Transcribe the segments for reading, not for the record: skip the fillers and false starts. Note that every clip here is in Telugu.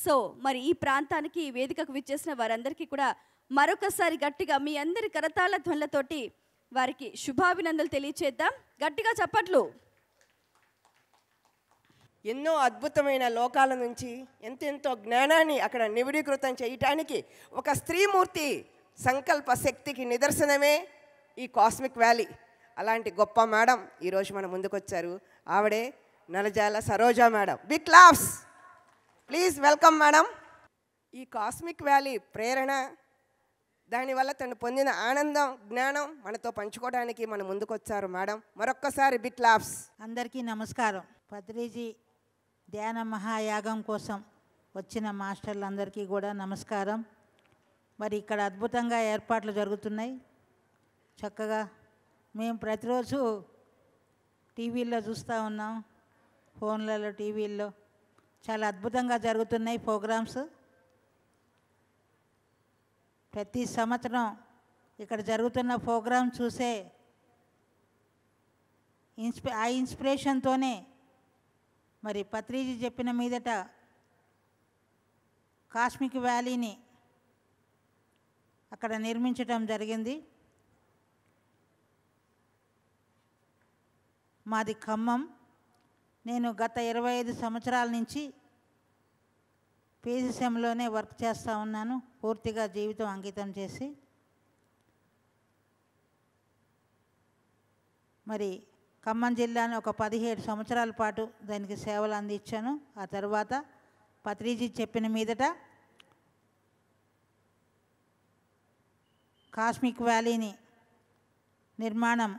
సో మరి ఈ ప్రాంతానికి ఈ వేదికకు విచ్చేసిన వారందరికీ కూడా మరొకసారి గట్టిగా మీ అందరి కరతాళ ధ్వనులతోటి వారికి శుభాభినందనలు తెలియచేద్దాం. గట్టిగా చప్పట్లు. ఎన్నో అద్భుతమైన లోకాల నుంచి ఎంతెంతో జ్ఞానాన్ని అక్కడ నివిడీకృతం చేయటానికి ఒక స్త్రీమూర్తి సంకల్ప శక్తికి నిదర్శనమే ఈ కాస్మిక్ వ్యాలీ. అలాంటి గొప్ప మేడం ఈరోజు మన ముందుకొచ్చారు. ఆవిడే Nalajala Saroja madam. Big claps please. Welcome madam. ఈ కాస్మిక్ వ్యాలీ ప్రేరణ, దానివల్ల తను పొందిన ఆనందం, జ్ఞానం మనతో పంచుకోవడానికి మన ముందుకొచ్చారు మేడం. మరొక్కసారి బిగ్ క్లాప్స్. అందరికీ నమస్కారం. పత్రిజీ ధ్యాన మహాయాగం కోసం వచ్చిన మాస్టర్లందరికీ కూడా నమస్కారం. మరి ఇక్కడ అద్భుతంగా ఏర్పాట్లు జరుగుతున్నాయి. చక్కగా మేము ప్రతిరోజు టీవీల్లో చూస్తూ ఉన్నాం, ఫోన్లలో, టీవీల్లో చాలా అద్భుతంగా జరుగుతున్నాయి ప్రోగ్రామ్స్. ప్రతి సంవత్సరం ఇక్కడ జరుగుతున్న ప్రోగ్రామ్ చూసే ఆ ఇన్స్పిరేషన్తోనే మరి పత్రిజీ చెప్పిన మీదట కాస్మిక్ వ్యాలీని అక్కడ నిర్మించడం జరిగింది. మాది ఖమ్మం. నేను గత 25 సంవత్సరాల నుంచి PCCMలోనే వర్క్ చేస్తూ ఉన్నాను, పూర్తిగా జీవితం అంకితం చేసి. మరి ఖమ్మం జిల్లాను ఒక 17 సంవత్సరాల పాటు దానికి సేవలు అందించాను. ఆ తర్వాత పత్రిజీ చెప్పిన మీదట కాస్మిక్ వ్యాలీని నిర్మాణం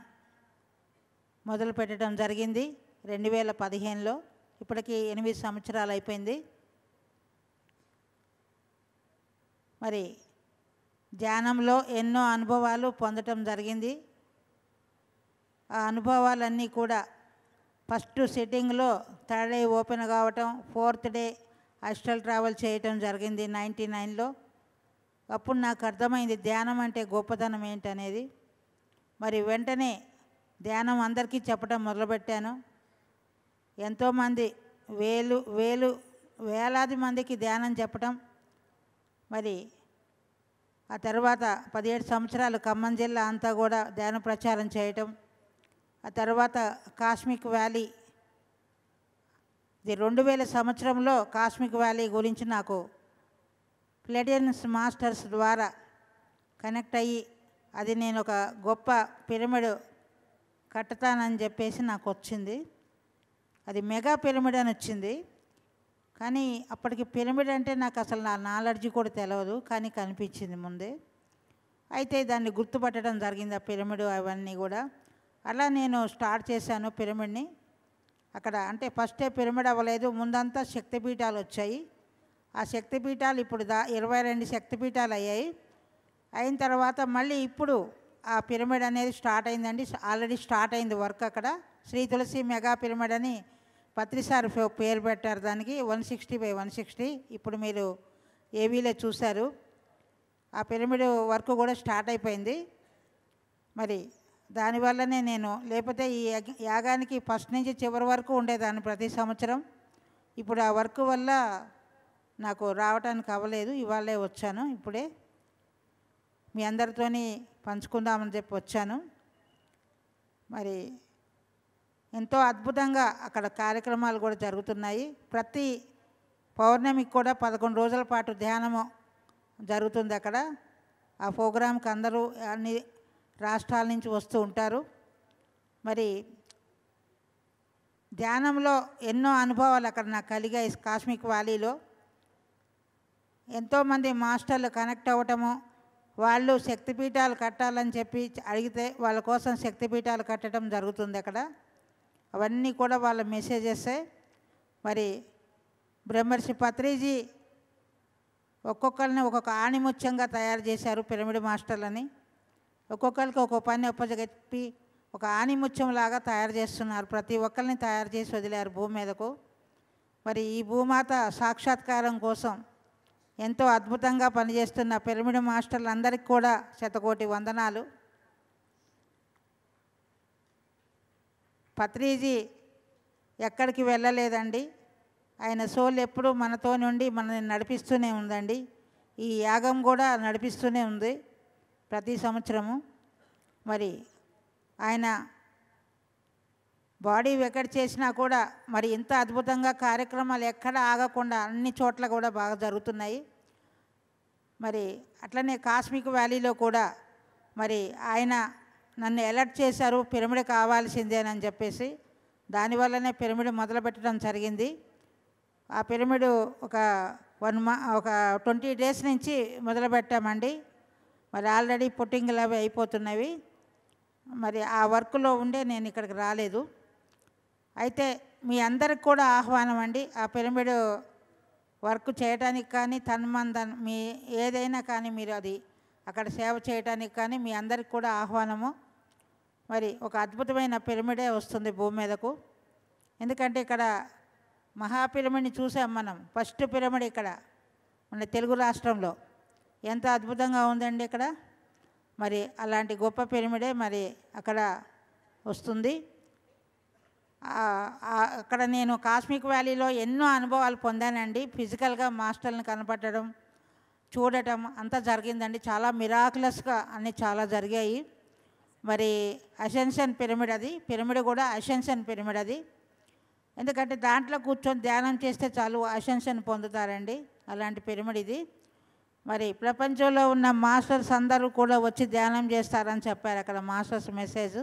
మొదలు పెట్టడం జరిగింది 2015లో. ఇప్పటికి 8 సంవత్సరాలు అయిపోయింది. మరి ధ్యానంలో ఎన్నో అనుభవాలు పొందటం జరిగింది. ఆ అనుభవాలన్నీ కూడా ఫస్ట్ సిట్టింగ్లో 3rd డే ఓపెన్ కావటం, 4th డే అస్ట్రల్ ట్రావెల్ చేయటం జరిగింది 99లో. అప్పుడు నాకు అర్థమైంది ధ్యానం అంటే గొప్పతనం ఏంటనేది. మరి వెంటనే ధ్యానం అందరికీ చెప్పడం మొదలుపెట్టాను. ఎంతోమంది వేలాది మందికి ధ్యానం చెప్పటం. మరి ఆ తర్వాత 17 సంవత్సరాలు ఖమ్మం జిల్లా అంతా కూడా ధ్యాన ప్రచారం చేయటం. ఆ తర్వాత కాస్మిక్ వ్యాలీ, ఇది 2000 సంవత్సరంలో కాస్మిక్ వ్యాలీ గురించి నాకు ప్లెడియన్స్ మాస్టర్స్ ద్వారా కనెక్ట్ అయ్యి, అది నేను ఒక గొప్ప పిరమిడ్ కట్టుతానని చెప్పేసి నాకు వచ్చింది. అది మెగా పిరమిడ్ అని వచ్చింది. కానీ అప్పటికి పిరమిడ్ అంటే నాకు అసలు నా నాలెడ్జ్ కూడా తెలియదు, కానీ కనిపించింది ముందే. అయితే దాన్ని గుర్తుపట్టడం జరిగింది, ఆ పిరమిడ్ అవన్నీ కూడా. అలా నేను స్టార్ట్ చేశాను పిరమిడ్ని. అక్కడ అంటే ఫస్టే పిరమిడ్ అవ్వలేదు, ముందంతా శక్తిపీఠాలు వచ్చాయి. ఆ శక్తిపీఠాలు ఇప్పుడు 22 శక్తిపీఠాలు అయ్యాయి. అయిన తర్వాత మళ్ళీ ఇప్పుడు ఆ పిరమిడ్ అనేది స్టార్ట్ అయిందండి. ఆల్రెడీ స్టార్ట్ అయింది వర్క్ అక్కడ. శ్రీ తులసి మెగా పిరమిడ్ అని పత్రిసారి పేరు పెట్టారు దానికి. 160/160 ఇప్పుడు మీరు ఏవీలో చూశారు. ఆ పిరమిడ్ వర్క్ కూడా స్టార్ట్ అయిపోయింది. మరి దానివల్లనే నేను, లేకపోతే ఈ యాగానికి ఫస్ట్ నుంచి చివరి వరకు ఉండేదాన్ని ప్రతి సంవత్సరం. ఇప్పుడు ఆ వర్క్ వల్ల నాకు రావటానికి అవ్వలేదు, ఇవాళే వచ్చాను. ఇప్పుడే మీ అందరితోని పంచుకుందామని చెప్పి వచ్చాను. మరి ఎంతో అద్భుతంగా అక్కడ కార్యక్రమాలు కూడా జరుగుతున్నాయి. ప్రతి పౌర్ణమికి కూడా 11 రోజుల పాటు ధ్యానము జరుగుతుంది అక్కడ. ఆ ప్రోగ్రాంకి అందరూ అన్ని రాష్ట్రాల నుంచి వస్తూ ఉంటారు. మరి ధ్యానంలో ఎన్నో అనుభవాలు అక్కడ నాకు కలిగాయి. కాస్మిక్ వ్యాలీలో ఎంతోమంది మాస్టర్లు కనెక్ట్ అవ్వటము, వాళ్ళు శక్తిపీఠాలు కట్టాలని చెప్పి అడిగితే వాళ్ళ కోసం శక్తిపీఠాలు కట్టడం జరుగుతుంది అక్కడ. అవన్నీ కూడా వాళ్ళ మెసేజెసే. మరి బ్రహ్మర్షి పత్రిజీ ఒక్కొక్కరిని ఒక్కొక్క ఆణిముత్యంగా తయారు చేశారు పిరమిడ్ మాస్టర్లని. ఒక్కొక్కరికి ఒక్కొక్క పని ఒప్పచెప్పి ఒక ఆణిముత్యంలాగా తయారు చేస్తున్నారు. ప్రతి ఒక్కరిని తయారు చేసి వదిలారు భూమి మీదకు. మరి ఈ భూమాత సాక్షాత్కారం కోసం ఎంతో అద్భుతంగా పనిచేస్తున్న పిరమిడ్ మాస్టర్లందరికీ కూడా శతకోటి వందనాలు. పత్రిజీ ఎక్కడికి వెళ్ళలేదండి. ఆయన సోల్ ఎప్పుడూ మనతో నుండి మనల్ని నడిపిస్తూనే ఉందండి. ఈ యాగం కూడా నడిపిస్తూనే ఉంది ప్రతి సంవత్సరము. మరి ఆయన బాడీ వెకట్ చేసినా కూడా మరి ఇంత అద్భుతంగా కార్యక్రమాలు ఎక్కడ ఆగకుండా అన్ని చోట్ల కూడా బాగా జరుగుతున్నాయి. మరి అట్లనే కాస్మిక్ వ్యాలీలో కూడా మరి ఆయన నన్ను అలర్ట్ చేశారు, పిరమిడ్ కావాల్సిందేనని చెప్పేసి. దానివల్లనే పిరమిడ్ మొదలుపెట్టడం జరిగింది. ఆ పిరమిడ్ ఒక 20 డేస్ నుంచి మొదలుపెట్టామండి. మరి ఆల్రెడీ పుట్టింగ్లు అవి అయిపోతున్నవి. మరి ఆ వర్క్లో ఉండే నేను ఇక్కడికి రాలేదు. అయితే మీ అందరికి కూడా ఆహ్వానం అండి. ఆ పిరమిడ్ వర్క్ చేయడానికి కానీ తన్మందన్ మీ ఏదైనా కానీ మీరు అది అక్కడ సేవ చేయడానికి కానీ మీ అందరికి కూడా ఆహ్వానము. మరి ఒక అద్భుతమైన పిరమిడే వస్తుంది భూమి మీదకు. ఎందుకంటే ఇక్కడ మహాపిరమిడ్ని చూసాం మనం. ఫస్ట్ పిరమిడ్ ఇక్కడ మన తెలుగు రాష్ట్రంలో ఎంత అద్భుతంగా ఉందండి ఇక్కడ. మరి అలాంటి గొప్ప పిరమిడే మరి అక్కడ వస్తుంది. అక్కడ నేను కాస్మిక్ వ్యాలీలో ఎన్నో అనుభవాలు పొందానండి. ఫిజికల్గా మాస్టర్ని కనపడడం, చూడటం అంతా జరిగిందండి. చాలా మిరాకులస్గా అన్నీ చాలా జరిగాయి. మరి అసెన్షన్ పిరమిడ్ అది, పిరమిడ్ కూడా అసెన్షన్ పిరమిడ్ అది. ఎందుకంటే దాంట్లో కూర్చొని ధ్యానం చేస్తే చాలు అసెన్షన్ పొందుతారండి. అలాంటి పిరమిడ్ ఇది. మరి ప్రపంచంలో ఉన్న మాస్టర్స్ అందరూ కూడా వచ్చి ధ్యానం చేస్తారని చెప్పారు అక్కడ మాస్టర్స్ మెసేజ్.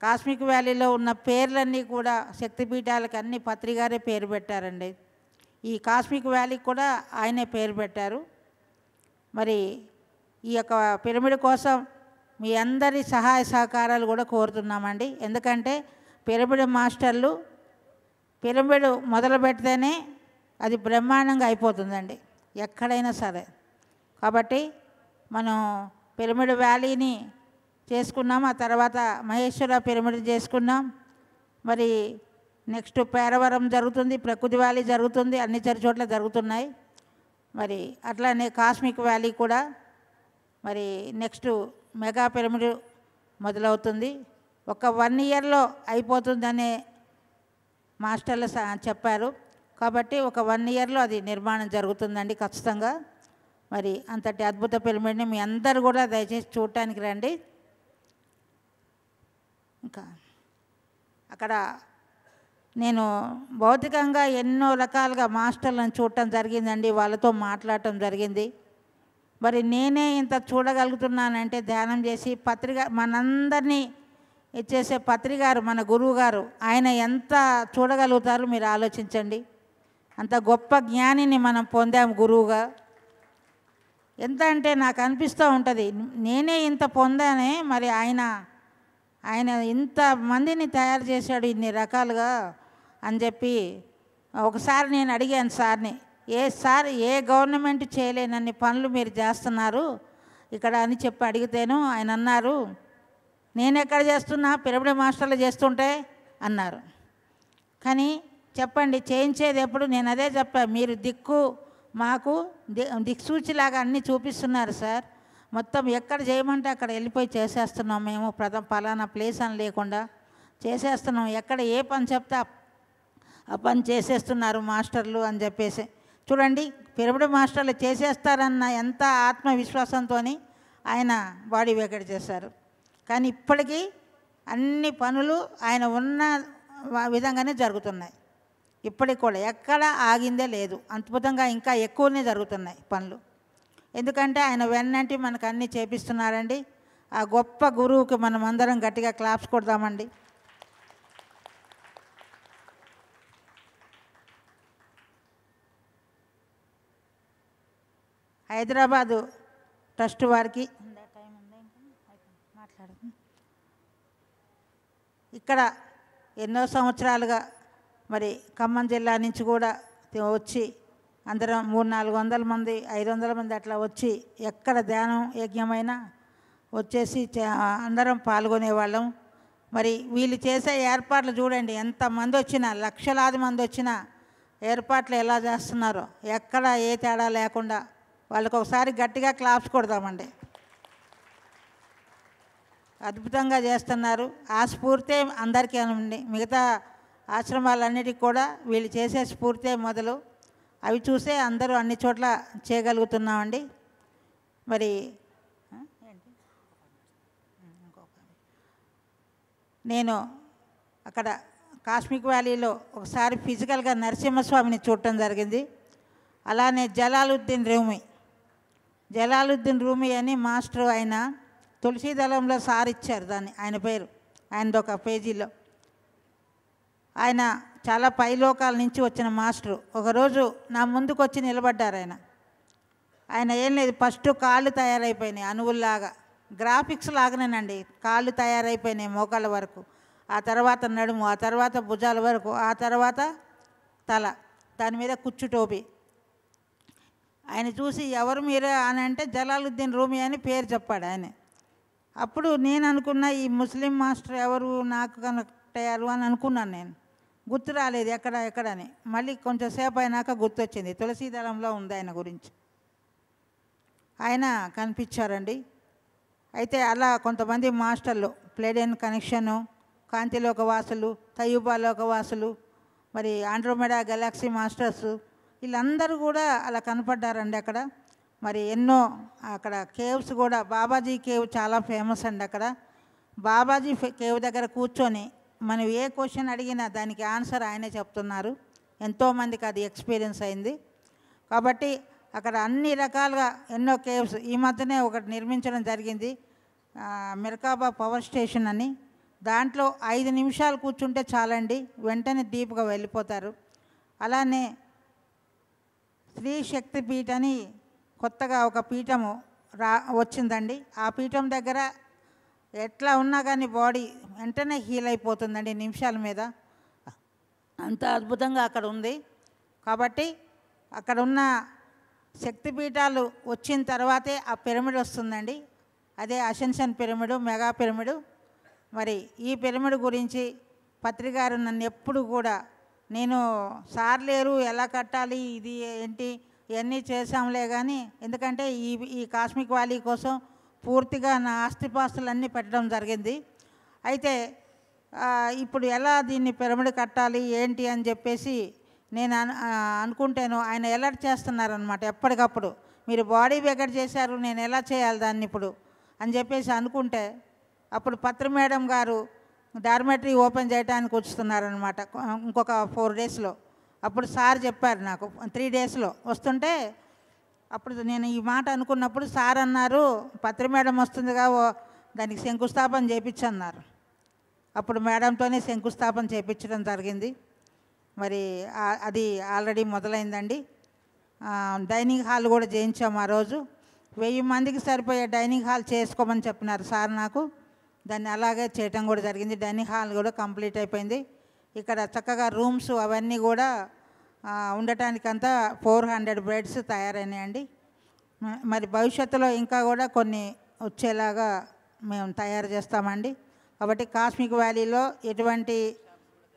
కాస్మిక్ వ్యాలీలో ఉన్న పేర్లన్నీ కూడా శక్తిపీఠాలకు అన్ని పత్రిగారే పేరు పెట్టారండి. ఈ కాస్మిక్ వ్యాలీకి కూడా ఆయనే పేరు పెట్టారు. మరి ఈ యొక్క పిరమిడ్ కోసం మీ అందరి సహాయ సహకారాలు కూడా కోరుతున్నామండి. ఎందుకంటే పిరమిడ్ మాస్టర్లు పిరమిడ్ మొదలు పెడితేనే అది బ్రహ్మాండంగా అయిపోతుందండి ఎక్కడైనా సరే. కాబట్టి మనం పిరమిడ్ వ్యాలీని చేసుకున్నాం. ఆ తర్వాత మహేశ్వర పిరమిడ్ చేసుకున్నాం. మరి నెక్స్ట్ పేరవరం జరుగుతుంది, ప్రకృతి వ్యాలీ జరుగుతుంది, అన్ని చోట్ల జరుగుతున్నాయి. మరి అట్లానే కాస్మిక్ వ్యాలీ కూడా మరి నెక్స్ట్ మెగా పిరమిడ్ మొదలవుతుంది. ఒక 1 ఇయర్లో అయిపోతుందనే మాస్టర్లు చెప్పారు. కాబట్టి ఒక 1 ఇయర్లో అది నిర్మాణం జరుగుతుందండి ఖచ్చితంగా. మరి అంతటి అద్భుత పిరమిడ్ని మీ అందరూ కూడా దయచేసి చూడటానికి రండి. ఇంకా అక్కడ నేను భౌతికంగా ఎన్నో రకాలుగా మాస్టర్లను చూడటం జరిగిందండి, వాళ్ళతో మాట్లాడటం జరిగింది. మరి నేనే ఇంత చూడగలుగుతున్నానంటే ధ్యానం చేసి మనందరినీ ఇచ్చేసే పత్రిగారు మన గురువు గారు, ఆయన ఎంత చూడగలుగుతారో మీరు ఆలోచించండి. అంత గొప్ప జ్ఞానిని మనం పొందాము గురువుగా. ఎంత అంటే నాకు అనిపిస్తూ ఉంటుంది, నేనే ఇంత పొందానే, మరి ఆయన ఇంతమందిని తయారు చేశాడు ఇన్ని రకాలుగా అని చెప్పి ఒకసారి నేను అడిగాను సార్ని, ఏ గవర్నమెంట్ చేయలేనన్ని పనులు మీరు చేస్తున్నారు ఇక్కడ అని చెప్పి అడిగితేను ఆయన అన్నారు, నేను ఎక్కడ చేస్తున్నా, పిరమిడ్ మాస్టర్లు చేస్తుంటే అన్నారు. కానీ చెప్పండి చేయించేది ఎప్పుడు? నేను అదే చెప్పా, మీరు మాకు దిక్సూచిలాగా అన్నీ చూపిస్తున్నారు సార్. మొత్తం ఎక్కడ చేయమంటే అక్కడ వెళ్ళిపోయి చేసేస్తున్నాం మేము. పలానా ప్లేస్ అని లేకుండా చేసేస్తున్నాం. ఎక్కడ ఏ పని చెప్తే ఆ పని చేసేస్తున్నారు మాస్టర్లు అని చెప్పేసి. చూడండి పిరమిడ్ మాస్టర్లు చేసేస్తారన్న ఎంత ఆత్మవిశ్వాసంతో ఆయన బాడీ వేకెట్ చేశారు. కానీ ఇప్పటికీ అన్ని పనులు ఆయన ఉన్న విధంగానే జరుగుతున్నాయి. ఇప్పటికి కూడా ఎక్కడ ఆగిందే లేదు, అద్భుతంగా ఇంకా ఎక్కువనే జరుగుతున్నాయి పనులు. ఎందుకంటే ఆయన వెన్నంటి మనకు అన్నీ చేపిస్తున్నారండి. ఆ గొప్ప గురువుకి మనం అందరం గట్టిగా క్లాప్స్ కొడదామండి. హైదరాబాదు ట్రస్ట్ వారికి ఇక్కడ ఎన్నో సంవత్సరాలుగా మరి ఖమ్మం జిల్లా నుంచి కూడా వచ్చి అందరం 300-400 మంది 500 మంది అట్లా వచ్చి ఎక్కడ ధ్యానం యజ్ఞమైనా వచ్చేసి అందరం పాల్గొనేవాళ్ళం. మరి వీళ్ళు చేసే ఏర్పాట్లు చూడండి, ఎంతమంది వచ్చినా, లక్షలాది మంది వచ్చినా ఏర్పాట్లు ఎలా చేస్తున్నారో ఎక్కడ ఏ తేడా లేకుండా. వాళ్ళకి ఒకసారి గట్టిగా క్లాప్స్ కొడదామండి. అద్భుతంగా చేస్తున్నారు. ఆ స్ఫూర్తే అందరికీ అనండి. మిగతా ఆశ్రమాలన్నిటికి కూడా వీళ్ళు చేసే స్ఫూర్తే మొదలు. అవి చూసే అందరూ అన్ని చోట్ల చేయగలుగుతున్నామండి. మరి నేను అక్కడ కాస్మిక్ వ్యాలీలో ఒకసారి ఫిజికల్గా నరసింహస్వామిని చూడటం జరిగింది. అలానే జలాలుద్దీన్ రూమి అని మాస్టర్ ఆయన తులసీదళంలో సార్ ఇచ్చారు దాన్ని, ఆయన పేరు, ఆయనది ఒక పేజీలో. ఆయన చాలా పైలోకాల నుంచి వచ్చిన మాస్టరు. ఒకరోజు నా ముందుకు వచ్చి నిలబడ్డారు. ఆయన ఏం లేదు, ఫస్ట్ కాళ్ళు తయారైపోయినాయి అణువుల్లాగా, గ్రాఫిక్స్ లాగానేనండి. కాళ్ళు తయారైపోయినాయి మోకాళ్ళ వరకు, ఆ తర్వాత నడుము, ఆ తర్వాత భుజాల వరకు, ఆ తర్వాత తల, దాని మీద కుచ్చు టోపీ. ఆయన చూసి ఎవరు మీరే అని అంటే జలాలుద్దీన్ రూమి అని పేరు చెప్పాడు ఆయన. అప్పుడు నేను అనుకున్నా ఈ ముస్లిం మాస్టర్ ఎవరు నాకు కనెక్ట్ అయ్యారు అని అనుకున్నాను. నేను గుర్తు రాలేదు ఎక్కడని. మళ్ళీ కొంచెం సేపు అయినాక గుర్తొచ్చింది, తులసీదళంలో ఉంది ఆయన గురించి. ఆయన కనిపించారండి. అయితే అలా కొంతమంది మాస్టర్లు, ప్లేడెన్ కనెక్షను, కాంతిలోక వాసులు, తయూబాలోక వాసులు, మరి ఆండ్రోమెడా గెలాక్సీ మాస్టర్స్, వీళ్ళందరూ కూడా అలా కనపడ్డారండి అక్కడ. మరి ఎన్నో అక్కడ కేవ్స్ కూడా, బాబాజీ కేవ్ చాలా ఫేమస్ అండి అక్కడ. బాబాజీ కేవ్ దగ్గర కూర్చొని మనం ఏ క్వశ్చన్ అడిగినా దానికి ఆన్సర్ ఆయనే చెప్తున్నారు. ఎంతోమందికి అది ఎక్స్పీరియన్స్ అయింది. కాబట్టి అక్కడ అన్ని రకాలుగా ఎన్నో కేవ్స్, ఈ మధ్యనే ఒకటి నిర్మించడం జరిగింది, మెర్కాబా పవర్ స్టేషన్ అని. దాంట్లో 5 నిమిషాలు కూర్చుంటే చాలండి, వెంటనే డీప్గా వెళ్ళిపోతారు. అలానే శ్రీ శక్తి పీఠ అని కొత్తగా ఒక పీఠము వచ్చిందండి. ఆ పీఠం దగ్గర ఎట్లా ఉన్నా కానీ బాడీ వెంటనే హీల్ అయిపోతుందండి నిమిషాల మీద. అంత అద్భుతంగా అక్కడ ఉంది. కాబట్టి అక్కడ ఉన్న శక్తిపీఠాలు వచ్చిన తర్వాతే ఆ పిరమిడ్ వస్తుందండి. అదే అసెన్షన్ పిరమిడ్, మెగా పిరమిడ్. మరి ఈ పిరమిడ్ గురించి పత్రికారు నన్ను ఎప్పుడు కూడా, నేను సార్ లేరు ఎలా కట్టాలి ఇది ఏంటి ఇవన్నీ చేసాంలే కానీ, ఎందుకంటే ఈ కాస్మిక్ వ్యాలీ కోసం పూర్తిగా నా ఆస్తిపాస్తులన్నీ పెట్టడం జరిగింది. అయితే ఇప్పుడు ఎలా దీన్ని పిరమిడ్ కట్టాలి ఏంటి అని చెప్పేసి నేను అనుకుంటాను. ఆయన అలర్ట్ చేస్తున్నారనమాట ఎప్పటికప్పుడు, మీరు బాడీ వెకెట్ చేశారు, నేను ఎలా చేయాలి దాన్ని ఇప్పుడు అని చెప్పేసి అనుకుంటే, అప్పుడు పత్రి మేడం గారు డార్మెటరీ ఓపెన్ చేయడానికి వస్తున్నారనమాట ఇంకొక 4 డేస్లో. అప్పుడు సార్ చెప్పారు నాకు 3 డేస్లో వస్తుంటే, అప్పుడు నేను ఈ మాట అనుకున్నప్పుడు సార్ అన్నారు, పత్రి మేడం వస్తుందిగా దానికి శంకుస్థాపన చేయించన్నారు. అప్పుడు మేడంతోనే శంకుస్థాపన చేయించడం జరిగింది. మరి అది ఆల్రెడీ మొదలైందండి. డైనింగ్ హాల్ కూడా చేయించాము ఆ రోజు. 1000 మందికి సరిపోయే డైనింగ్ హాల్ చేసుకోమని చెప్పినారు సార్ నాకు. దాన్ని అలాగే చేయటం కూడా జరిగింది. డైనింగ్ హాల్ కూడా కంప్లీట్ అయిపోయింది. ఇక్కడ చక్కగా రూమ్స్ అవన్నీ కూడా ఉండటానికంతా 400 బెడ్స్ తయారైనాయండి. మరి భవిష్యత్తులో ఇంకా కూడా కొన్ని వచ్చేలాగా మేము తయారు చేస్తామండి. కాబట్టి కాస్మిక్ వ్యాలీలో ఎటువంటి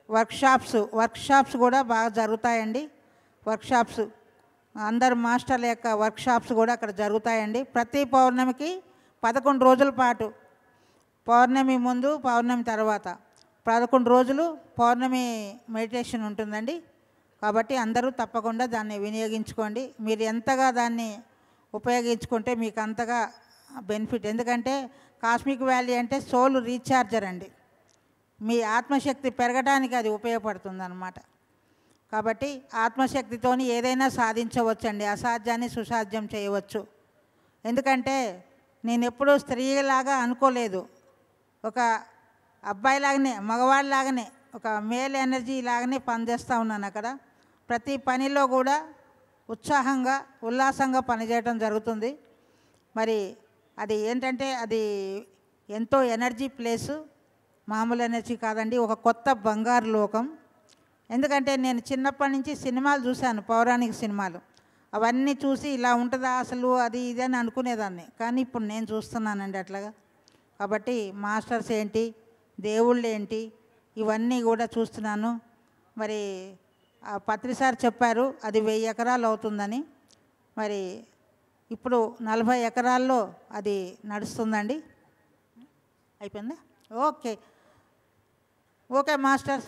వర్క్షాప్స్ కూడా బాగా జరుగుతాయండి. వర్క్షాప్స్ అందరు మాస్టర్ల యొక్క వర్క్షాప్స్ కూడా అక్కడ జరుగుతాయండి. ప్రతి పౌర్ణమికి 11 రోజుల పాటు, పౌర్ణమి ముందు పౌర్ణమి తర్వాత 11 రోజులు పౌర్ణమి మెడిటేషన్ ఉంటుందండి. కాబట్టి అందరూ తప్పకుండా దాన్ని వినియోగించుకోండి. మీరు ఎంతగా దాన్ని ఉపయోగించుకుంటే మీకు అంతగా బెనిఫిట్. ఎందుకంటే కాస్మిక్ వ్యాలీ అంటే సోల్ రీఛార్జర్ అండి. మీ ఆత్మశక్తి పెరగడానికి అది ఉపయోగపడుతుంది అన్నమాట. కాబట్టి ఆత్మశక్తితోని ఏదైనా సాధించవచ్చండి. అసాధ్యాన్ని సుసాధ్యం చేయవచ్చు. ఎందుకంటే నేను ఎప్పుడూ స్త్రీలాగా అనుకోలేదు. ఒక అబ్బాయిలాగానే, మగవాళ్ళలాగానే, ఒక మేల్ ఎనర్జీ లాగానే పనిచేస్తూ ఉన్నాను అక్కడ. ప్రతి పనిలో కూడా ఉత్సాహంగా, ఉల్లాసంగా పనిచేయడం జరుగుతుంది. మరి అది ఏంటంటే అది ఎంతో ఎనర్జీ ప్లేసు, మామూలు ఎనర్జీ కాదండి, ఒక కొత్త బంగారు లోకం. ఎందుకంటే నేను చిన్నప్పటి నుంచి సినిమాలు చూశాను, పౌరాణిక సినిమాలు. అవన్నీ చూసి ఇలా ఉంటుందా అసలు అది ఇది అని అనుకునేదాన్ని. కానీ ఇప్పుడు నేను చూస్తున్నానండి అట్లాగా. కాబట్టి మాస్టర్స్ ఏంటి, దేవుళ్ళు ఏంటి, ఇవన్నీ కూడా చూస్తున్నాను. మరి పత్రి సార్ చెప్పారు అది 1000 ఎకరాలు అవుతుందని. మరి ఇప్పుడు 40 ఎకరాల్లో అది నడుస్తుందండి. అయిపోయిందా? Okay masters,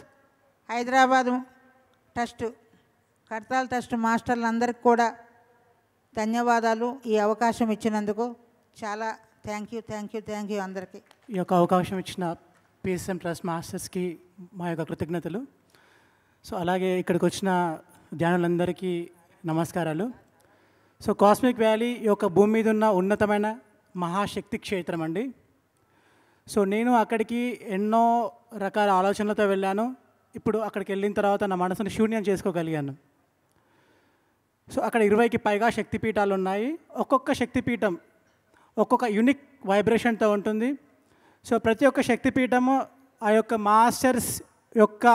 Hyderabad trust కడతాల trust మాస్టర్లందరికీ కూడా ధన్యవాదాలు. ఈ అవకాశం ఇచ్చినందుకు చాలా థ్యాంక్ యూ అందరికీ. ఈ యొక్క అవకాశం ఇచ్చిన పిఎస్ఎం ట్రస్ట్ మాస్టర్స్కి మా యొక్క కృతజ్ఞతలు. సో అలాగే ఇక్కడికి వచ్చిన ధ్యానులందరికీ నమస్కారాలు. సో కాస్మిక్ వ్యాలీ ఈ యొక్క భూమి మీద ఉన్న ఉన్నతమైన మహాశక్తి క్షేత్రం అండి. సో నేను అక్కడికి ఎన్నో రకాల ఆలోచనలతో వెళ్ళాను. ఇప్పుడు అక్కడికి వెళ్ళిన తర్వాత నా మనసును శూన్యం చేసుకోగలిగాను. సో అక్కడ 20కి పైగా శక్తిపీఠాలు ఉన్నాయి. ఒక్కొక్క శక్తిపీఠం ఒక్కొక్క యూనిక్ వైబ్రేషన్తో ఉంటుంది. సో ప్రతి ఒక్క శక్తిపీఠము ఆ యొక్క మాస్టర్స్ యొక్క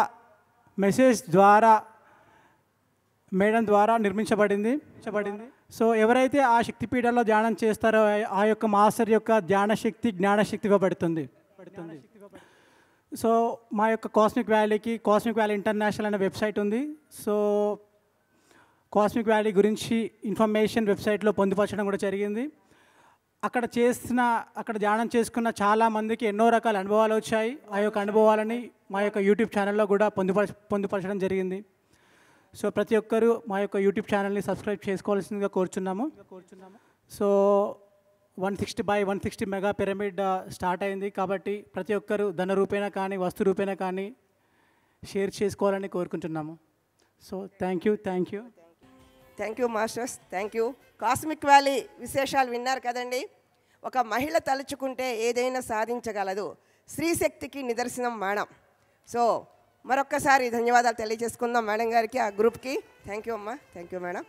మెసేజ్ ద్వారా మేడం ద్వారా నిర్మించబడింది. సో ఎవరైతే ఆ శక్తిపీఠాల్లో ధ్యానం చేస్తారో ఆ యొక్క మాస్టర్ యొక్క ధ్యానశక్తి జ్ఞానశక్తి ఇవ్వబడుతుంది. సో మా యొక్క కాస్మిక్ వ్యాలీ ఇంటర్నేషనల్ అనే వెబ్సైట్ ఉంది. సో కాస్మిక్ వ్యాలీ గురించి ఇన్ఫర్మేషన్ వెబ్సైట్లో పొందుపరచడం కూడా జరిగింది. అక్కడ ధ్యానం చేసుకున్న చాలామందికి ఎన్నో రకాల అనుభవాలు వచ్చాయి. ఆ యొక్క అనుభవాలని మా యొక్క యూట్యూబ్ ఛానల్లో కూడా పొందుపరచడం జరిగింది. సో ప్రతి ఒక్కరూ మా యొక్క యూట్యూబ్ ఛానల్ని సబ్స్క్రైబ్ చేసుకోవాల్సిందిగా కోరుచున్నాము. So 160x160 mega pyramid start అయింది కాబట్టి ప్రతి ఒక్కరూ ధన రూపేణ కానీ వస్తు రూపేణ కానీ షేర్ చేసుకోవాలని కోరుకుంటున్నాము. So thank you masters, thank you. Cosmic valley విశేషాలు విన్నారు కదండి. ఒక మహిళ తలుచుకుంటే ఏదైనా సాధించగలదు. స్త్రీశక్తికి నిదర్శనం మేడం. సో మరొక్కసారి ధన్యవాదాలు తెలియజేసుకుందాం మేడం గారికి, ఆ గ్రూప్కి. థ్యాంక్ యూ అమ్మా, థ్యాంక్ యూ మేడం.